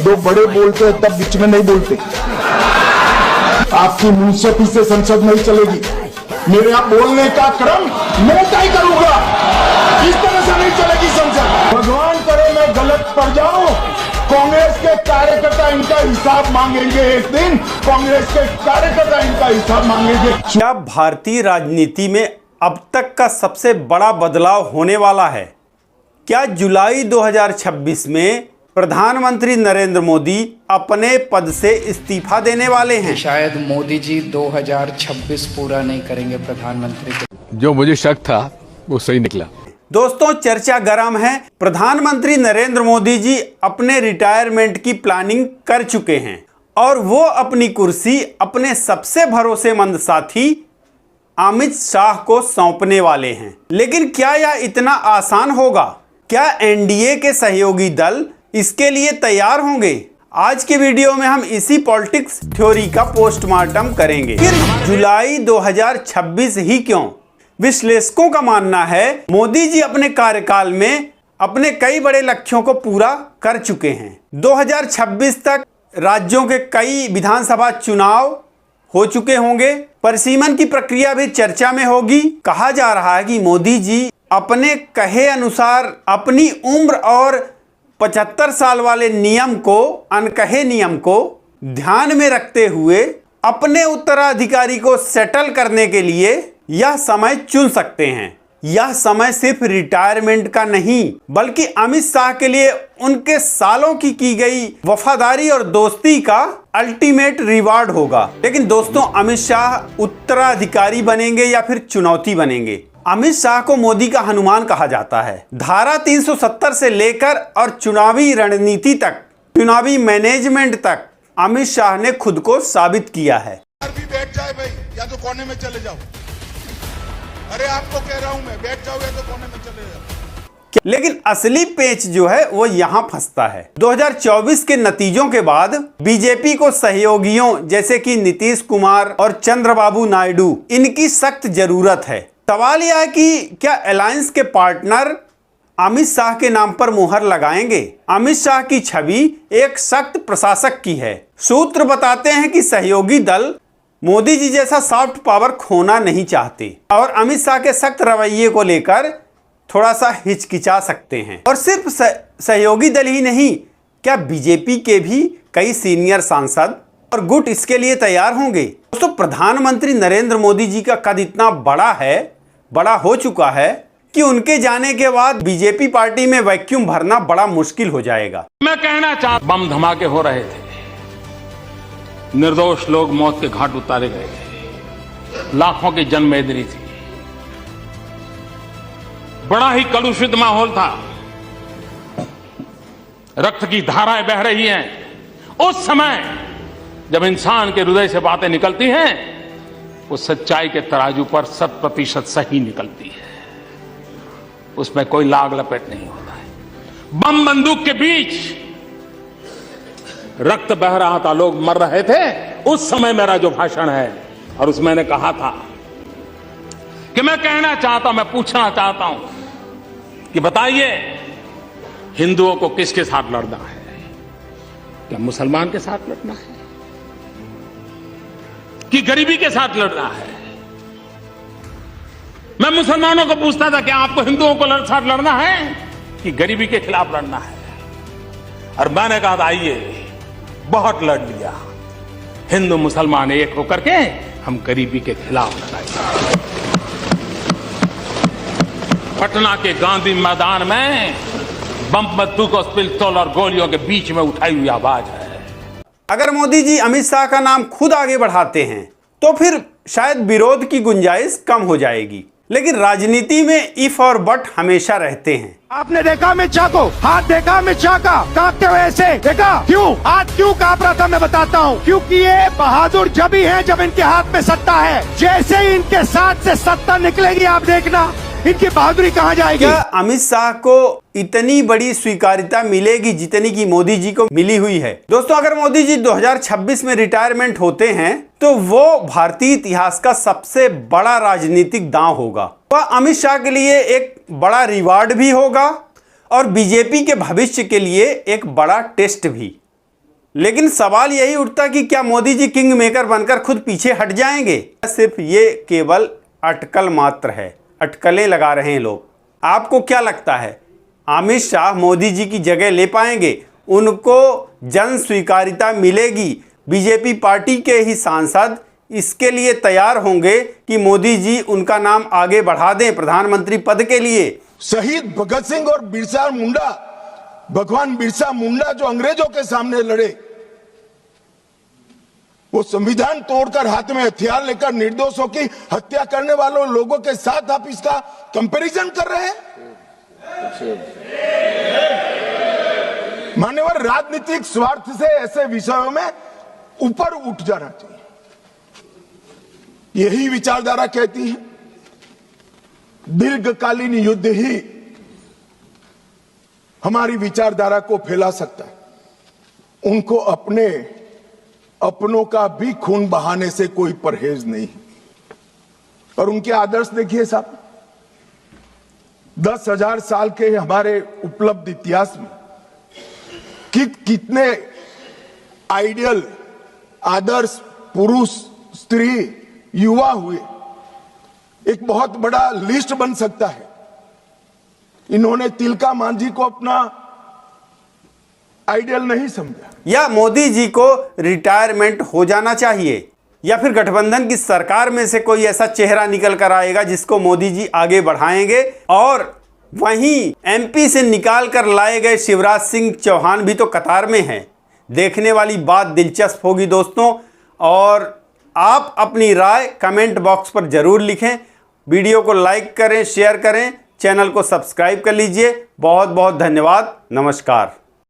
दो बड़े बोलते हैं तब बीच में नहीं बोलते। आपकी मुंशफी से संसद नहीं चलेगी। मेरे यहाँ बोलने का क्रम मैं तय करूंगा। इस तरह से नहीं चलेगी संसद। भगवान करे मैं गलत पड़ जाऊं, कांग्रेस के कार्यकर्ता इनका हिसाब मांगेंगे। एक दिन कांग्रेस के कार्यकर्ता इनका हिसाब मांगेंगे। क्या भारतीय राजनीति में अब तक का सबसे बड़ा बदलाव होने वाला है? क्या जुलाई 2026 में प्रधानमंत्री नरेंद्र मोदी अपने पद से इस्तीफा देने वाले हैं? शायद मोदी जी 2026 पूरा नहीं करेंगे प्रधानमंत्री के। जो मुझे शक था वो सही निकला। दोस्तों, चर्चा गर्म है। प्रधानमंत्री नरेंद्र मोदी जी अपने रिटायरमेंट की प्लानिंग कर चुके हैं और वो अपनी कुर्सी अपने सबसे भरोसेमंद साथी अमित शाह को सौंपने वाले हैं। लेकिन क्या यह इतना आसान होगा? क्या एनडीए के सहयोगी दल इसके लिए तैयार होंगे? आज के वीडियो में हम इसी पॉलिटिक्स थ्योरी का पोस्टमार्टम करेंगे। फिर जुलाई 2026 ही क्यों? विश्लेषकों का मानना है मोदी जी अपने कार्यकाल में अपने कई बड़े लक्ष्यों को पूरा कर चुके हैं। 2026 तक राज्यों के कई विधानसभा चुनाव हो चुके होंगे। परिसीमन की प्रक्रिया भी चर्चा में होगी। कहा जा रहा है कि मोदी जी अपने कहे अनुसार अपनी उम्र और 75 साल वाले अनकहे नियम को ध्यान में रखते हुए अपने उत्तराधिकारी को सेटल करने के लिए यह समय चुन सकते हैं। यह समय सिर्फ रिटायरमेंट का नहीं बल्कि अमित शाह के लिए उनके सालों की गई वफादारी और दोस्ती का अल्टीमेट रिवार्ड होगा। लेकिन दोस्तों, अमित शाह उत्तराधिकारी बनेंगे या फिर चुनौती बनेंगे? अमित शाह को मोदी का हनुमान कहा जाता है। धारा 370 से लेकर और चुनावी रणनीति तक, चुनावी मैनेजमेंट तक अमित शाह ने खुद को साबित किया है। भी बैठ जाए भाई, या तो कोने में चले जाओ। अरे आपको कह रहा हूं मैं, बैठ जाओ या तो कोने में चले जाओ। लेकिन असली पेच जो है वो यहां फंसता है। 2024 के नतीजों के बाद बीजेपी को सहयोगियों जैसे कि नीतीश कुमार और चंद्रबाबू नायडू इनकी सख्त जरूरत है। सवाल यह है कि क्या अलायंस के पार्टनर अमित शाह के नाम पर मुहर लगाएंगे? अमित शाह की छवि एक सख्त प्रशासक की है। सूत्र बताते हैं कि सहयोगी दल मोदी जी जैसा सॉफ्ट पावर खोना नहीं चाहते और अमित शाह के सख्त रवैये को लेकर थोड़ा सा हिचकिचा सकते हैं। और सिर्फ सहयोगी दल ही नहीं, क्या बीजेपी के भी कई सीनियर सांसद और गुट इसके लिए तैयार होंगे? दोस्तों, प्रधानमंत्री नरेंद्र मोदी जी का कद इतना बड़ा हो चुका है कि उनके जाने के बाद बीजेपी पार्टी में वैक्यूम भरना बड़ा मुश्किल हो जाएगा। मैं कहना चाहता, बम धमाके हो रहे थे, निर्दोष लोग मौत के घाट उतारे गए थे, लाखों की जनमेदनी थी, बड़ा ही कलुषित माहौल था, रक्त की धाराएं बह रही हैं। उस समय जब इंसान के हृदय से बातें निकलती हैं, वो सच्चाई के तराजू पर 100% सही निकलती है, उसमें कोई लाग लपेट नहीं होता है। बम बंदूक के बीच रक्त बह रहा था, लोग मर रहे थे। उस समय मेरा जो भाषण है और उसमें मैंने कहा था कि मैं कहना चाहता हूं, मैं पूछना चाहता हूं कि बताइए, हिंदुओं को किसके साथ लड़ना है? क्या मुसलमान के साथ लड़ना है कि गरीबी के साथ लड़ना है? मैं मुसलमानों को पूछता था कि आपको हिंदुओं को साथ लड़ना है कि गरीबी के खिलाफ लड़ना है? और मैंने कहा था, आइए, बहुत लड़ लिया, हिंदू मुसलमान एक होकर के हम गरीबी के खिलाफ लड़ाएंगे। पटना के गांधी मैदान में बम बंदूकों, पिस्तौल और गोलियों के बीच में उठाई हुई आवाज है। अगर मोदी जी अमित शाह का नाम खुद आगे बढ़ाते हैं तो फिर शायद विरोध की गुंजाइश कम हो जाएगी। लेकिन राजनीति में इफ और बट हमेशा रहते हैं। आपने देखा अमित शाह को, हाथ देखा अमित शाह का कांपते हुए ऐसे देखा? क्यों? आज क्यों कांप रहा था मैं बताता हूँ। क्योंकि ये बहादुर जब ही है जब इनके हाथ में सत्ता है। जैसे ही इनके साथ से सत्ता निकलेगी, आप देखना इनकी बहादुरी कहाँ जाएगी। क्या अमित शाह को इतनी बड़ी स्वीकार्यता मिलेगी जितनी की मोदी जी को मिली हुई है? दोस्तों, अगर मोदी जी 2026 में रिटायरमेंट होते हैं तो वो भारतीय इतिहास का सबसे बड़ा राजनीतिक दांव होगा। वह अमित शाह के लिए एक बड़ा रिवार्ड भी होगा और बीजेपी के भविष्य के लिए एक बड़ा टेस्ट भी। लेकिन सवाल यही उठता कि क्या मोदी जी किंग मेकर बनकर खुद पीछे हट जाएंगे? सिर्फ ये केवल अटकल मात्र है, अटकलें लगा रहे हैं लोग। आपको क्या लगता है, अमित शाह मोदी जी की जगह ले पाएंगे? उनको जन स्वीकारिता मिलेगी? बीजेपी पार्टी के ही सांसद इसके लिए तैयार होंगे कि मोदी जी उनका नाम आगे बढ़ा दें प्रधानमंत्री पद के लिए? शहीद भगत सिंह और बिरसा मुंडा, भगवान बिरसा मुंडा जो अंग्रेजों के सामने लड़े, वो संविधान तोड़कर हाथ में हथियार लेकर निर्दोषों की हत्या करने वालों लोगों के साथ आप इसका कंपैरिजन कर रहे हैं? मान्यवर, राजनीतिक स्वार्थ से ऐसे विषयों में ऊपर उठ जाना चाहिए। यही विचारधारा कहती है दीर्घकालीन युद्ध ही हमारी विचारधारा को फैला सकता है। उनको अपनों का भी खून बहाने से कोई परहेज नहीं। और उनके आदर्श देखिए साहब, 10,000 साल के हमारे उपलब्ध इतिहास में कितने आइडियल आदर्श पुरुष, स्त्री, युवा हुए, एक बहुत बड़ा लिस्ट बन सकता है। इन्होंने तिलका मांझी को अपना आइडियल नहीं समझा। या मोदी जी को रिटायरमेंट हो जाना चाहिए, या फिर गठबंधन की सरकार में से कोई ऐसा चेहरा निकल कर आएगा जिसको मोदी जी आगे बढ़ाएंगे। और वहीं एमपी से निकाल कर लाए गए शिवराज सिंह चौहान भी तो कतार में हैं। देखने वाली बात दिलचस्प होगी दोस्तों। और आप अपनी राय कमेंट बॉक्स पर जरूर लिखें। वीडियो को लाइक करें, शेयर करें, चैनल को सब्सक्राइब कर लीजिए। बहुत बहुत धन्यवाद। नमस्कार।